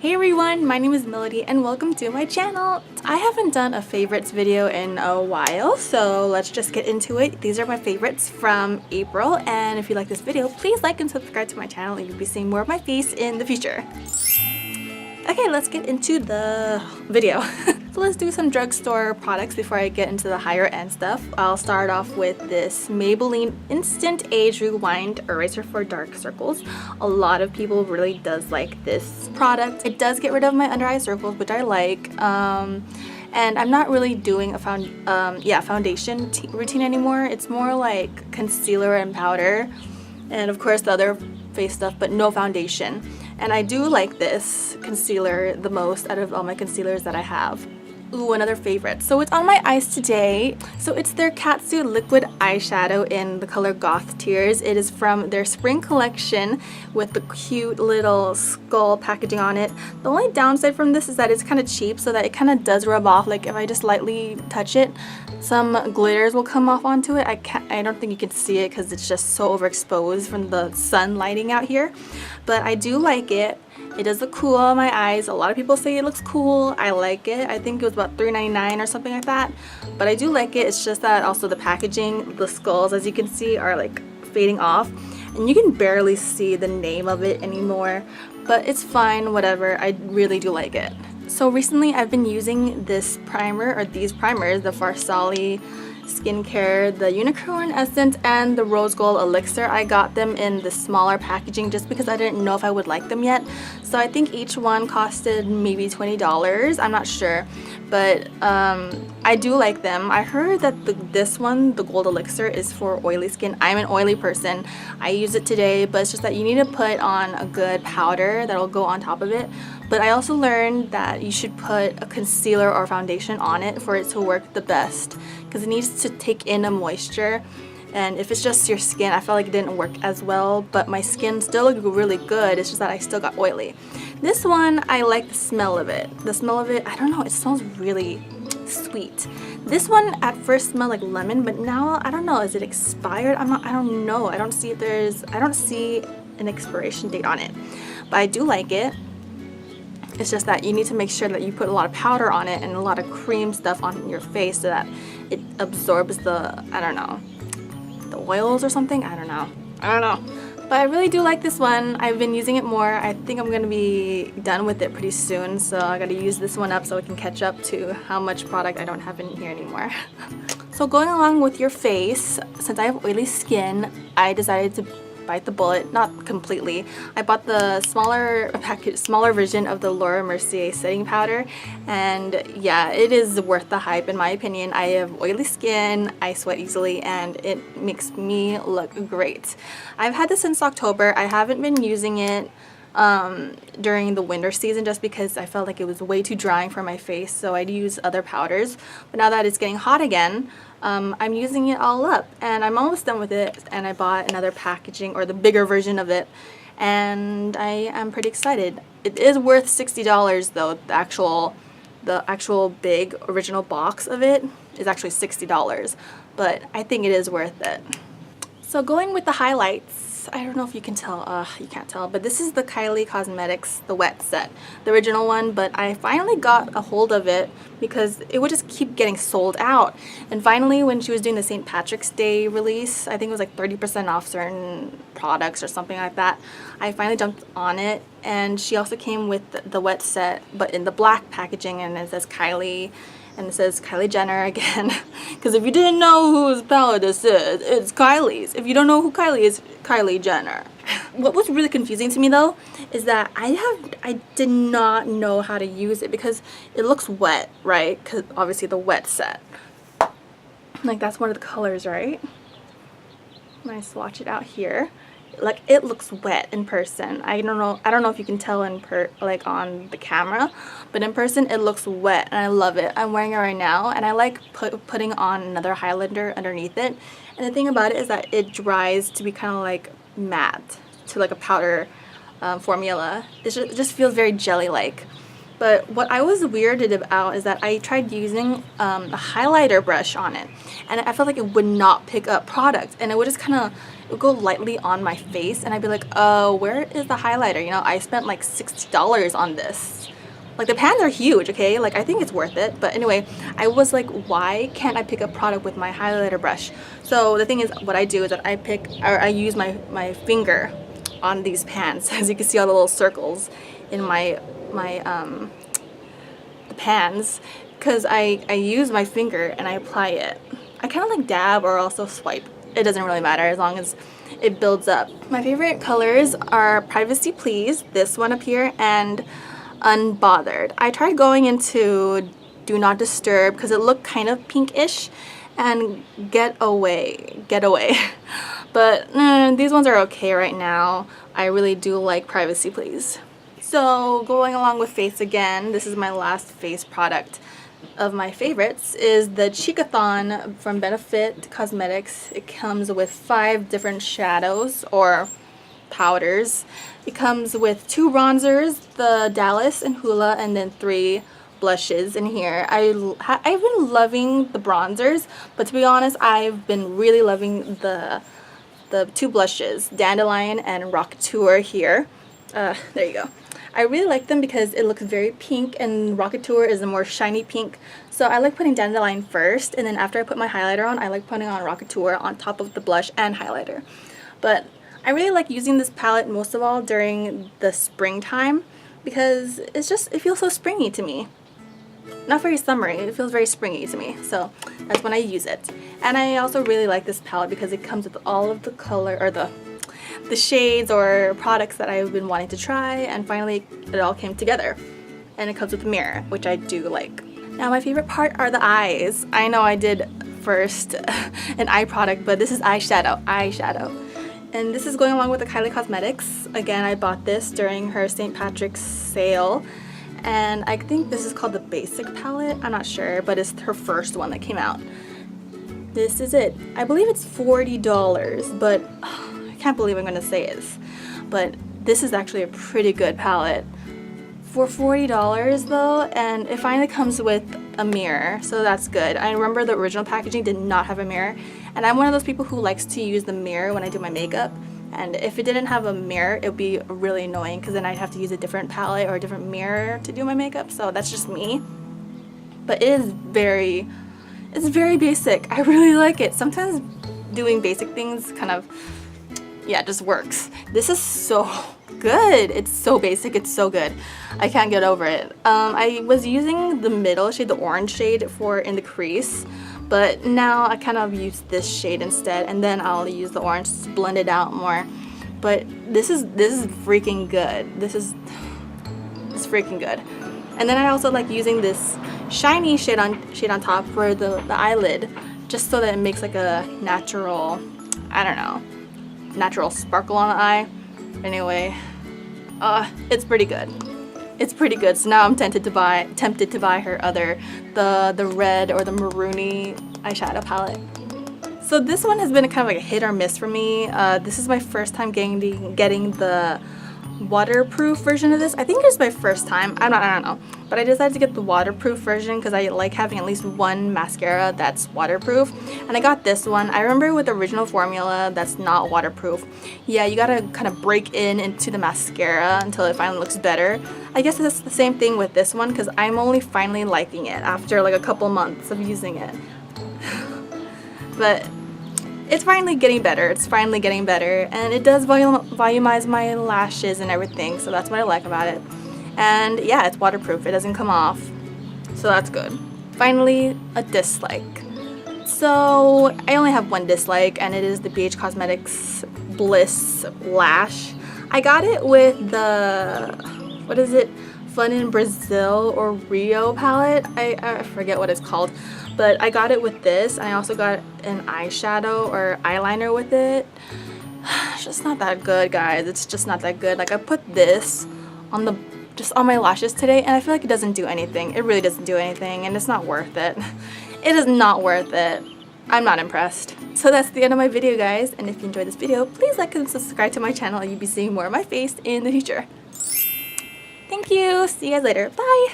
Hey everyone, my name is Melody and welcome to my channel. I haven't done a favorites video in a while, so let's just get into it. These are my favorites from April, and if you like this video, please like and subscribe to my channel and you'll be seeing more of my face in the future. Okay, let's get into the video. So let's do some drugstore products before I get into the higher end stuff. I'll start off with this Maybelline Instant Age Rewind Eraser for Dark Circles. A lot of people really does like this product. It does get rid of my under eye circles, which I like. And I'm not really doing a foundation routine anymore. It's more like concealer and powder, and of course the other face stuff, but no foundation. And I do like this concealer the most out of all my concealers that I have. Ooh, another favorite. So it's on my eyes today. So it's their Katsu liquid eyeshadow in the color Goth Tears. It is from their spring collection with the cute little skull packaging on it. The only downside from this is that it's kind of cheap, so that it kind of does rub off. Like if I just lightly touch it, some glitters will come off onto it. I don't think you can see it because it's just so overexposed from the sun lighting out here. But I do like it. It does look cool on my eyes. A lot of people say it looks cool. I like it. I think it was about $3.99 or something like that. But I do like it. It's just that also the packaging, the skulls, as you can see, are like fading off. And you can barely see the name of it anymore. But it's fine, whatever. I really do like it. So recently I've been using this primer, or these primers, the Farsali Skincare, the Unicorn Essence, and the Rose Gold Elixir. I got them in the smaller packaging just because I didn't know if I would like them yet. So I think each one costed maybe $20. I'm not sure, but I do like them. I heard that this one, the Gold Elixir, is for oily skin. I'm an oily person. I use it today, but it's just that you need to put on a good powder that'll go on top of it. But I also learned that you should put a concealer or foundation on it for it to work the best, because it needs to take in a moisture. And if it's just your skin, I felt like it didn't work as well, but my skin still looked really good. It's just that I still got oily. This one, I like the smell of it. The smell of it, I don't know, it smells really sweet. This one at first smelled like lemon, but now I don't know, is it expired? I don't know. I don't see an expiration date on it. But I do like it. It's just that you need to make sure that you put a lot of powder on it and a lot of cream stuff on your face so that it absorbs the, I don't know, the oils or something. I don't know. But I really do like this one. I've been using it more. I think I'm going to be done with it pretty soon, so I got to use this one up so I can catch up to how much product I don't have in here anymore. So going along with your face, since I have oily skin, I decided to bite the bullet, not completely. I bought the smaller version of the Mercier setting powder, and yeah, it is worth the hype in my opinion. I have oily skin, I sweat easily, and it makes me look great. I've had this since October. I haven't been using it during the winter season just because I felt like it was way too drying for my face, so I'd use other powders. But now that it's getting hot again, I'm using it all up, and I'm almost done with it, and I bought another packaging, or the bigger version of it, and I am pretty excited. It is worth $60 though. The actual big original box of it is actually $60, but I think it is worth it. So going with the highlights, I don't know if you can tell, you can't tell, but this is the Kylie Cosmetics, the wet set, the original one, but I finally got a hold of it because it would just keep getting sold out. And finally, when she was doing the St. Patrick's Day release, I think it was like 30% off certain products or something like that, I finally jumped on it. And she also came with the wet set, but in the black packaging, and it says Kylie, and it says Kylie Jenner again. Because if you didn't know whose palette this is, it's Kylie's. If you don't know who Kylie is, Kylie Jenner. What was really confusing to me though is that I did not know how to use it because it looks wet, right? Because obviously the wet set. Like that's one of the colors, right? When I swatch it out here, like it looks wet in person. I don't know if you can tell like on the camera, but in person it looks wet, and I love it. I'm wearing it right now, and I like putting on another highlander underneath it. And the thing about it is that it dries to be kind of like matte, to like a powder formula. It just feels very jelly-like. But what I was weirded about is that I tried using a highlighter brush on it, and I felt like it would not pick up product, and it would just kind of go lightly on my face, and I'd be like, oh, where is the highlighter? You know, I spent like $60 on this. Like, the pans are huge, okay? Like, I think it's worth it. But anyway, I was like, why can't I pick up product with my highlighter brush? So the thing is, what I do is that I use my finger on these pans. As you can see all the little circles in the pans, because I use my finger and I apply it. I kind of like dab or also swipe. It doesn't really matter as long as it builds up. My favorite colors are Privacy Please, this one up here, and Unbothered. I tried going into Do Not Disturb because it looked kind of pinkish, and Get Away. But these ones are okay right now. I really do like Privacy Please. So going along with face again, this is my last face product of my favorites, is the Cheekathon from Benefit Cosmetics. It comes with 5 different shadows or powders. It comes with 2 bronzers, the Dallas and Hoola, and then 3 blushes in here. I've been loving the bronzers, but to be honest, I've been really loving the 2 blushes, Dandelion and Rocketeur here. There you go. I really like them because it looks very pink, and Rocketeur is a more shiny pink. So I like putting Dandelion first, and then after I put my highlighter on, I like putting on Rocketeur on top of the blush and highlighter. But I really like using this palette most of all during the springtime because it feels so springy to me. Not very summery, it feels very springy to me. So that's when I use it. And I also really like this palette because it comes with all of the color, or the shades or products that I've been wanting to try, and finally it all came together. And it comes with a mirror, which I do like. Now my favorite part are the eyes. I know I did first an eye product, but this is eyeshadow. And this is going along with the Kylie Cosmetics. Again, I bought this during her St. Patrick's sale, and I think this is called the Basic palette. I'm not sure, but it's her first one that came out. This is it. I believe it's $40, but I can't believe I'm going to say this, but this is actually a pretty good palette for $40 though, and it finally comes with a mirror, so that's good. I remember the original packaging did not have a mirror, and I'm one of those people who likes to use the mirror when I do my makeup, and if it didn't have a mirror it would be really annoying because then I'd have to use a different palette or a different mirror to do my makeup. So that's just me, but it's very basic. I really like it. Sometimes doing basic things kind of, yeah, just works. This is so good. It's so basic, it's so good. I can't get over it. I was using the middle shade, the orange shade, in the crease, but now I kind of use this shade instead, and then I'll use the orange to blend it out more. But this is freaking good. It's freaking good. And then I also like using this shiny shade on top for the eyelid, just so that it makes like a natural, I don't know, natural sparkle on the eye. Anyway, it's pretty good. It's pretty good. So now I'm tempted to buy her other, the red or the maroony eyeshadow palette. So this one has been kind of like a hit or miss for me. This is my first time getting the waterproof version of this. I think it's my first time. I don't know. But I decided to get the waterproof version because I like having at least one mascara that's waterproof. And I got this one. I remember with the original formula that's not waterproof, yeah, you gotta kind of break into the mascara until it finally looks better. I guess it's the same thing with this one because I'm only finally liking it after like a couple months of using it. But it's finally getting better. And it does volumize my lashes and everything, so that's what I like about it. And yeah, it's waterproof. It doesn't come off, so that's good. Finally, a dislike. So I only have one dislike, and it is the BH Cosmetics Bliss Lash. I got it with the, what is it, Fun in Brazil or Rio palette. I forget what it's called. But I got it with this, and I also got an eyeshadow or eyeliner with it. It's just not that good, guys. It's just not that good. Like, I put this on just on my lashes today, and I feel like it doesn't do anything. It really doesn't do anything, and it's not worth it. It is not worth it. I'm not impressed. So that's the end of my video, guys. And if you enjoyed this video, please like and subscribe to my channel. You'll be seeing more of my face in the future. Thank you. Thank you. See you guys later. Bye.